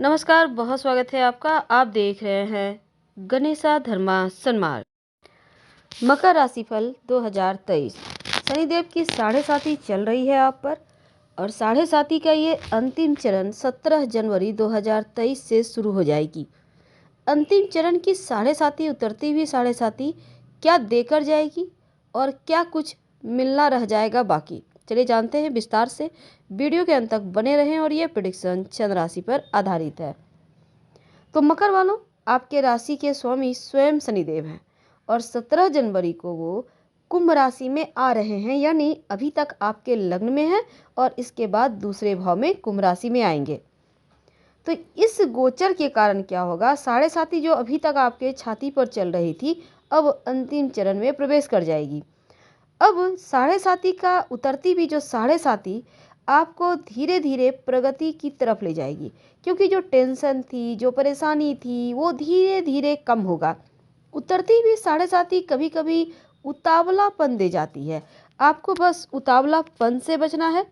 नमस्कार, बहुत स्वागत है आपका। आप देख रहे हैं गणेशा धर्मा सन्मार्ग। मकर राशिफल 2023। शनिदेव की 7.5 चल रही है आप पर और 7.5 का ये अंतिम चरण 17 जनवरी 2023 से शुरू हो जाएगी। अंतिम चरण की 7.5 उतरती हुई 7.5 क्या देकर जाएगी और क्या कुछ मिलना रह जाएगा बाकी, चलिए जानते हैं विस्तार से। वीडियो के अंत तक बने रहें और ये प्रेडिक्शन चंद्र राशि पर आधारित है। तो मकर वालों, आपके राशि के स्वामी स्वयं शनिदेव हैं और 17 जनवरी को वो कुंभ राशि में आ रहे हैं, यानी अभी तक आपके लग्न में हैं और इसके बाद दूसरे भाव में कुंभ राशि में आएंगे। तो इस गोचर के कारण क्या होगा, 7.5 जो अभी तक आपके छाती पर चल रही थी अब अंतिम चरण में प्रवेश कर जाएगी। अब 7.5 का उतरती भी जो 7.5 आपको धीरे धीरे प्रगति की तरफ ले जाएगी, क्योंकि जो टेंशन थी, जो परेशानी थी, वो धीरे धीरे कम होगा। उतरती भी 7.5 कभी कभी उतावलापन दे जाती है, आपको बस उतावलापन से बचना है।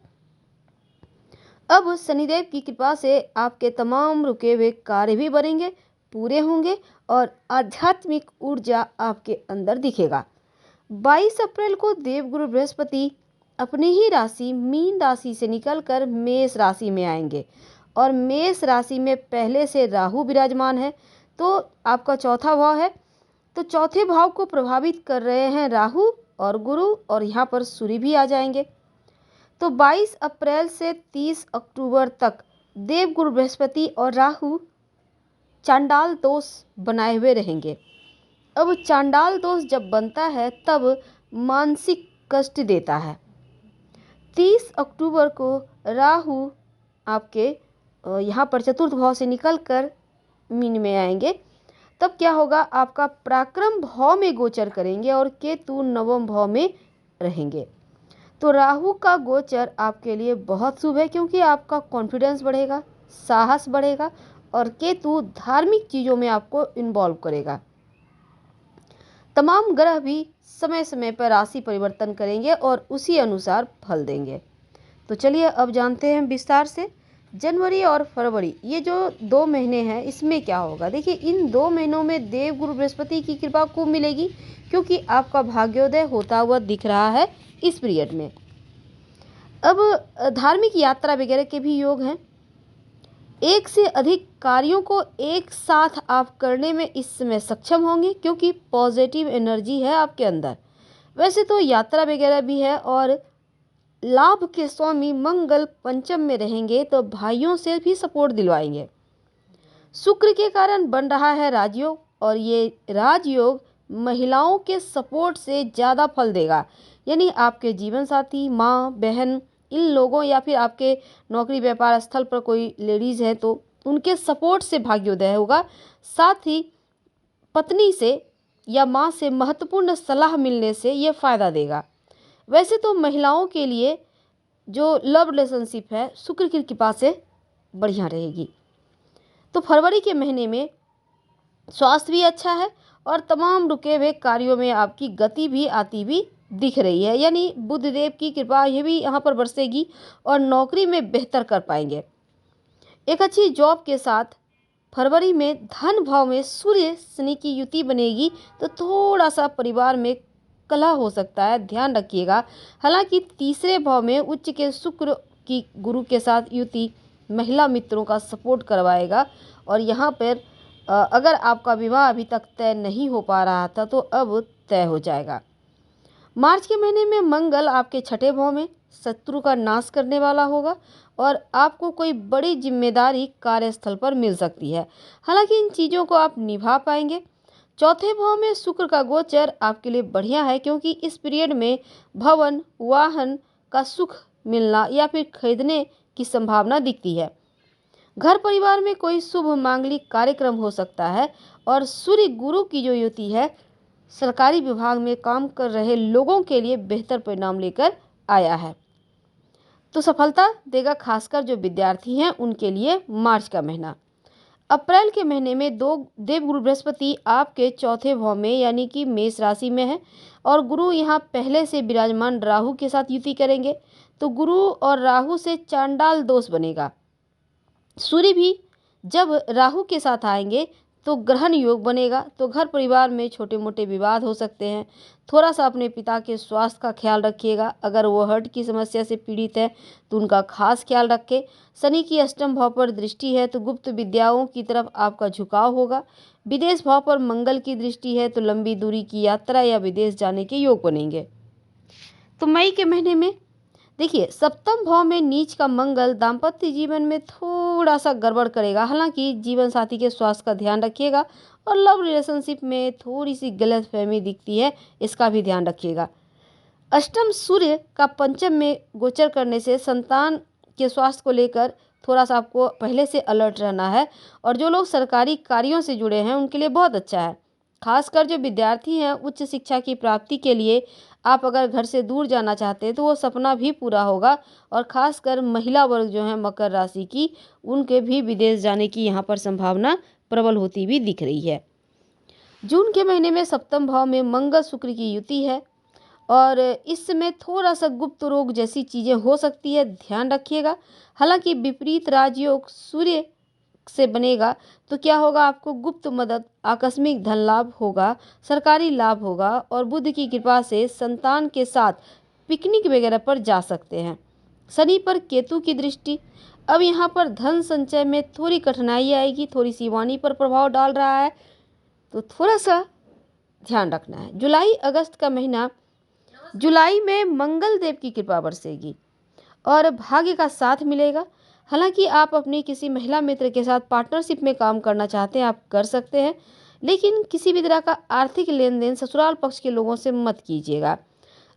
अब शनिदेव की कृपा से आपके तमाम रुके हुए कार्य भी बढ़ेंगे, पूरे होंगे और आध्यात्मिक ऊर्जा आपके अंदर दिखेगा। 22 अप्रैल को देवगुरु बृहस्पति अपनी ही राशि मीन राशि से निकलकर मेष राशि में आएंगे और मेष राशि में पहले से राहु विराजमान है, तो आपका चौथा भाव है। तो चौथे भाव को प्रभावित कर रहे हैं राहु और गुरु, और यहाँ पर सूर्य भी आ जाएंगे। तो 22 अप्रैल से 30 अक्टूबर तक देवगुरु बृहस्पति और राहु चांडाल दोष बनाए हुए रहेंगे। अब चांडाल दोष जब बनता है तब मानसिक कष्ट देता है। 30 अक्टूबर को राहु आपके यहाँ पर चतुर्थ भाव से निकलकर मीन में आएंगे। तब क्या होगा, आपका पराक्रम भाव में गोचर करेंगे और केतु नवम भाव में रहेंगे। तो राहु का गोचर आपके लिए बहुत शुभ है, क्योंकि आपका कॉन्फिडेंस बढ़ेगा, साहस बढ़ेगा और केतु धार्मिक चीज़ों में आपको इन्वॉल्व करेगा। तमाम ग्रह भी समय समय पर राशि परिवर्तन करेंगे और उसी अनुसार फल देंगे। तो चलिए अब जानते हैं विस्तार से जनवरी और फरवरी, ये जो 2 महीने हैं इसमें क्या होगा। देखिए, इन 2 महीनों में देवगुरु बृहस्पति की कृपा खूब मिलेगी, क्योंकि आपका भाग्योदय होता हुआ दिख रहा है इस पीरियड में। अब धार्मिक यात्रा वगैरह के भी योग हैं। एक से अधिक कार्यों को एक साथ आप करने में इस समय सक्षम होंगे, क्योंकि पॉजिटिव एनर्जी है आपके अंदर। वैसे तो यात्रा वगैरह भी है और लाभ के स्वामी मंगल पंचम में रहेंगे, तो भाइयों से भी सपोर्ट दिलवाएंगे। शुक्र के कारण बन रहा है राजयोग, और ये राजयोग महिलाओं के सपोर्ट से ज़्यादा फल देगा, यानी आपके जीवन साथी, माँ, बहन, इन लोगों या फिर आपके नौकरी व्यापार स्थल पर कोई लेडीज़ है तो उनके सपोर्ट से भाग्योदय होगा। साथ ही पत्नी से या माँ से महत्वपूर्ण सलाह मिलने से ये फ़ायदा देगा। वैसे तो महिलाओं के लिए जो लव रिलेशनशिप है शुक्र की कृपा से बढ़िया रहेगी। तो फरवरी के महीने में स्वास्थ्य भी अच्छा है और तमाम रुके हुए कार्यों में आपकी गति भी आती हुई दिख रही है, यानी बुध देव की कृपा ये भी यहाँ पर बरसेगी और नौकरी में बेहतर कर पाएंगे। एक अच्छी जॉब के साथ फरवरी में धन भाव में सूर्य शनि की युति बनेगी, तो थोड़ा सा परिवार में कलह हो सकता है, ध्यान रखिएगा। हालांकि तीसरे भाव में उच्च के शुक्र की गुरु के साथ युति महिला मित्रों का सपोर्ट करवाएगा और यहाँ पर अगर आपका विवाह अभी तक तय नहीं हो पा रहा था तो अब तय हो जाएगा। मार्च के महीने में मंगल आपके छठे भाव में शत्रु का नाश करने वाला होगा और आपको कोई बड़ी जिम्मेदारी कार्यस्थल पर मिल सकती है। हालांकि इन चीज़ों को आप निभा पाएंगे। चौथे भाव में शुक्र का गोचर आपके लिए बढ़िया है, क्योंकि इस पीरियड में भवन, वाहन का सुख मिलना या फिर खरीदने की संभावना दिखती है। घर परिवार में कोई शुभ मांगलिक कार्यक्रम हो सकता है और सूर्य गुरु की जो युति है सरकारी विभाग में काम कर रहे लोगों के लिए बेहतर परिणाम लेकर आया है, तो सफलता देगा, खासकर जो विद्यार्थी हैं उनके लिए मार्च का महीना। अप्रैल के महीने में देवगुरु बृहस्पति आपके चौथे भाव में यानी कि मेष राशि में है और गुरु यहाँ पहले से विराजमान राहु के साथ युति करेंगे, तो गुरु और राहु से चांडाल दोष बनेगा। सूर्य भी जब राहु के साथ आएंगे तो ग्रहण योग बनेगा, तो घर परिवार में छोटे मोटे विवाद हो सकते हैं। थोड़ा सा अपने पिता के स्वास्थ्य का ख्याल रखिएगा। अगर वो हार्ट की समस्या से पीड़ित है तो उनका खास ख्याल रखें। शनि की अष्टम भाव पर दृष्टि है तो गुप्त विद्याओं की तरफ आपका झुकाव होगा। विदेश भाव पर मंगल की दृष्टि है तो लंबी दूरी की यात्रा या विदेश जाने के योग बनेंगे। तो मई के महीने में देखिए, सप्तम भाव में नीच का मंगल दाम्पत्य जीवन में थोड़ा सा गड़बड़ करेगा। हालांकि जीवन साथी के स्वास्थ्य का ध्यान रखिएगा और लव रिलेशनशिप में थोड़ी सी गलतफहमी दिखती है, इसका भी ध्यान रखिएगा। अष्टम सूर्य का पंचम में गोचर करने से संतान के स्वास्थ्य को लेकर थोड़ा सा आपको पहले से अलर्ट रहना है। और जो लोग सरकारी कार्यों से जुड़े हैं उनके लिए बहुत अच्छा है। खासकर जो विद्यार्थी हैं उच्च शिक्षा की प्राप्ति के लिए आप अगर घर से दूर जाना चाहते हैं तो वो सपना भी पूरा होगा। और खासकर महिला वर्ग जो है मकर राशि की, उनके भी विदेश जाने की यहाँ पर संभावना प्रबल होती भी दिख रही है। जून के महीने में सप्तम भाव में मंगल शुक्र की युति है और इस समय थोड़ा सा गुप्त रोग जैसी चीज़ें हो सकती है, ध्यान रखिएगा। हालांकि विपरीत राजयोग सूर्य से बनेगा तो क्या होगा, आपको गुप्त मदद, आकस्मिक धन लाभ होगा, सरकारी लाभ होगा और बुध की कृपा से संतान के साथ पिकनिक वगैरह पर जा सकते हैं। शनि पर केतु की दृष्टि, अब यहाँ पर धन संचय में थोड़ी कठिनाई आएगी, थोड़ी सी वाणी पर प्रभाव डाल रहा है, तो थोड़ा सा ध्यान रखना है। जुलाई अगस्त का महीना, जुलाई में मंगल देव की कृपा बरसेगी और भाग्य का साथ मिलेगा। हालांकि आप अपनी किसी महिला मित्र के साथ पार्टनरशिप में काम करना चाहते हैं, आप कर सकते हैं, लेकिन किसी भी तरह का आर्थिक लेन देन ससुराल पक्ष के लोगों से मत कीजिएगा।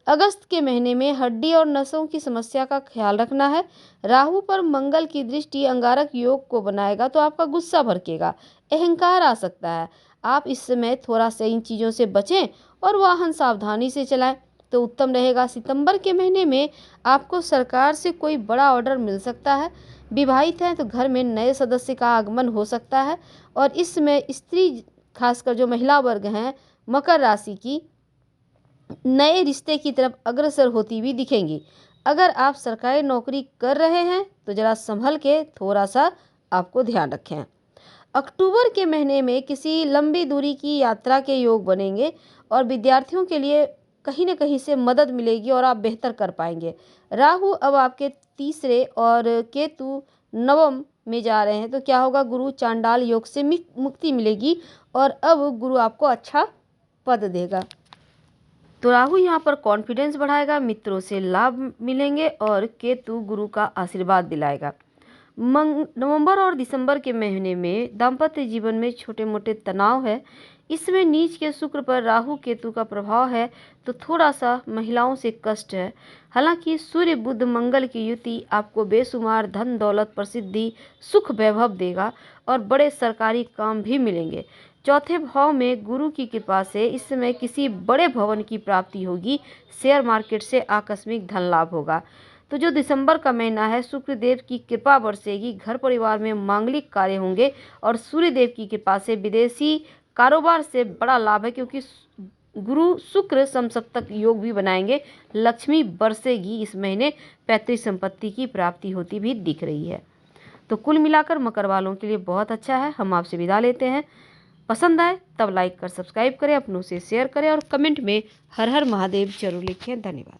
अगस्त के महीने में हड्डी और नसों की समस्या का ख्याल रखना है। राहु पर मंगल की दृष्टि अंगारक योग को बनाएगा तो आपका गुस्सा भड़केगा, अहंकार आ सकता है। आप इस समय थोड़ा सा इन चीज़ों से बचें और वाहन सावधानी से चलाएं तो उत्तम रहेगा। सितंबर के महीने में आपको सरकार से कोई बड़ा ऑर्डर मिल सकता है। विवाहित हैं तो घर में नए सदस्य का आगमन हो सकता है और इसमें स्त्री, खासकर जो महिला वर्ग हैं मकर राशि की, नए रिश्ते की तरफ अग्रसर होती हुई दिखेंगी। अगर आप सरकारी नौकरी कर रहे हैं तो ज़रा संभल के थोड़ा सा आपको ध्यान रखें। अक्टूबर के महीने में किसी लंबी दूरी की यात्रा के योग बनेंगे और विद्यार्थियों के लिए कहीं न कहीं से मदद मिलेगी और आप बेहतर कर पाएंगे। राहु अब आपके तीसरे और केतु नवम में जा रहे हैं तो क्या होगा, गुरु चांडाल योग से मुक्ति मिलेगी और अब गुरु आपको अच्छा पद देगा। तो राहु यहाँ पर कॉन्फिडेंस बढ़ाएगा, मित्रों से लाभ मिलेंगे और केतु गुरु का आशीर्वाद दिलाएगा। नवंबर और दिसंबर के महीने में दाम्पत्य जीवन में छोटे मोटे तनाव है। इसमें नीच के शुक्र पर राहु केतु का प्रभाव है तो थोड़ा सा महिलाओं से कष्ट है। हालांकि सूर्य बुध मंगल की युति आपको बेशुमार धन दौलत प्रसिद्धि सुख वैभव देगा और बड़े सरकारी काम भी मिलेंगे। चौथे भाव में गुरु की कृपा से इस समय किसी बड़े भवन की प्राप्ति होगी। शेयर मार्केट से आकस्मिक धन लाभ होगा। तो जो दिसंबर का महीना है, शुक्रदेव की कृपा बरसेगी, घर परिवार में मांगलिक कार्य होंगे और सूर्यदेव की कृपा से विदेशी कारोबार से बड़ा लाभ है, क्योंकि गुरु शुक्र समसप्तक योग भी बनाएंगे। लक्ष्मी बरसेगी इस महीने, पैतृक संपत्ति की प्राप्ति होती भी दिख रही है। तो कुल मिलाकर मकर वालों के लिए बहुत अच्छा है। हम आपसे विदा लेते हैं। पसंद आए तब लाइक कर सब्सक्राइब करें, अपनों से शेयर करें और कमेंट में हर हर महादेव जरूर लिखें। धन्यवाद।